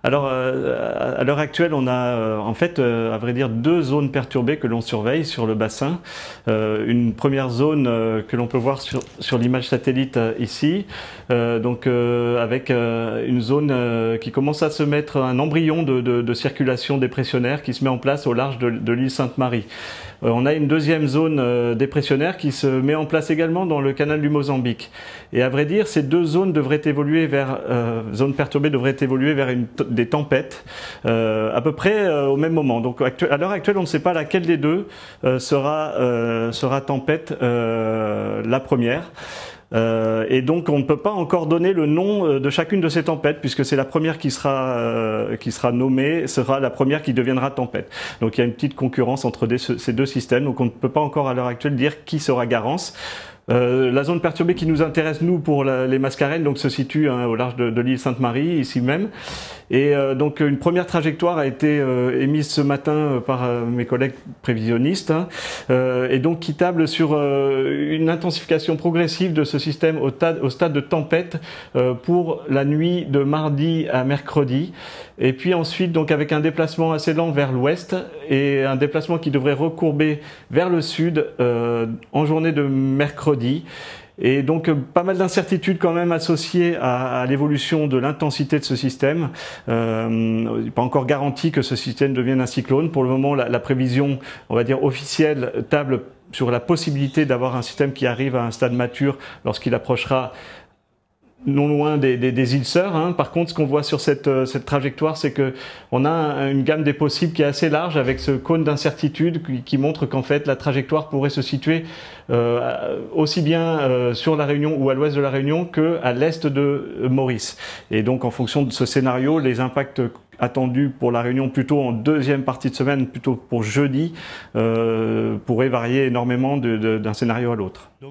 Alors, à l'heure actuelle, on a en fait, à vrai dire, deux zones perturbées que l'on surveille sur le bassin. Une première zone que l'on peut voir sur l'image satellite ici, avec une zone qui commence à se mettre, un embryon de circulation dépressionnaire qui se met en place au large de l'île Sainte-Marie. On a une deuxième zone dépressionnaire qui se met en place également dans le canal du Mozambique. Et à vrai dire, ces deux zones devraient évoluer vers, zones perturbées devraient évoluer vers des tempêtes, à peu près au même moment. Donc à l'heure actuelle, on ne sait pas laquelle des deux sera tempête la première. Et donc on ne peut pas encore donner le nom de chacune de ces tempêtes, puisque c'est la première qui sera nommée, sera la première qui deviendra tempête. Donc il y a une petite concurrence entre ces deux systèmes, donc on ne peut pas encore à l'heure actuelle dire qui sera Garance. La zone perturbée qui nous intéresse, nous, pour les Mascareignes, donc se situe au large de l'île Sainte-Marie, ici même. Et donc une première trajectoire a été émise ce matin par mes collègues prévisionnistes, et donc qui table sur une intensification progressive de ce système au stade de tempête pour la nuit de mardi à mercredi. Et puis ensuite, donc avec un déplacement assez lent vers l'ouest et un déplacement qui devrait recourber vers le sud en journée de mercredi. Et donc pas mal d'incertitudes quand même associées à l'évolution de l'intensité de ce système. Il n'est pas encore garanti que ce système devienne un cyclone. Pour le moment, la prévision, on va dire officielle, table sur la possibilité d'avoir un système qui arrive à un stade mature lorsqu'il approchera non loin des îles Sœurs. Par contre, ce qu'on voit sur cette trajectoire, c'est que on a une gamme des possibles qui est assez large, avec ce cône d'incertitude qui montre qu'en fait la trajectoire pourrait se situer aussi bien sur la Réunion ou à l'ouest de la Réunion qu'à l'est de Maurice. Et donc en fonction de ce scénario, les impacts attendus pour la Réunion plutôt en deuxième partie de semaine, plutôt pour jeudi, pourraient varier énormément d'un scénario à l'autre.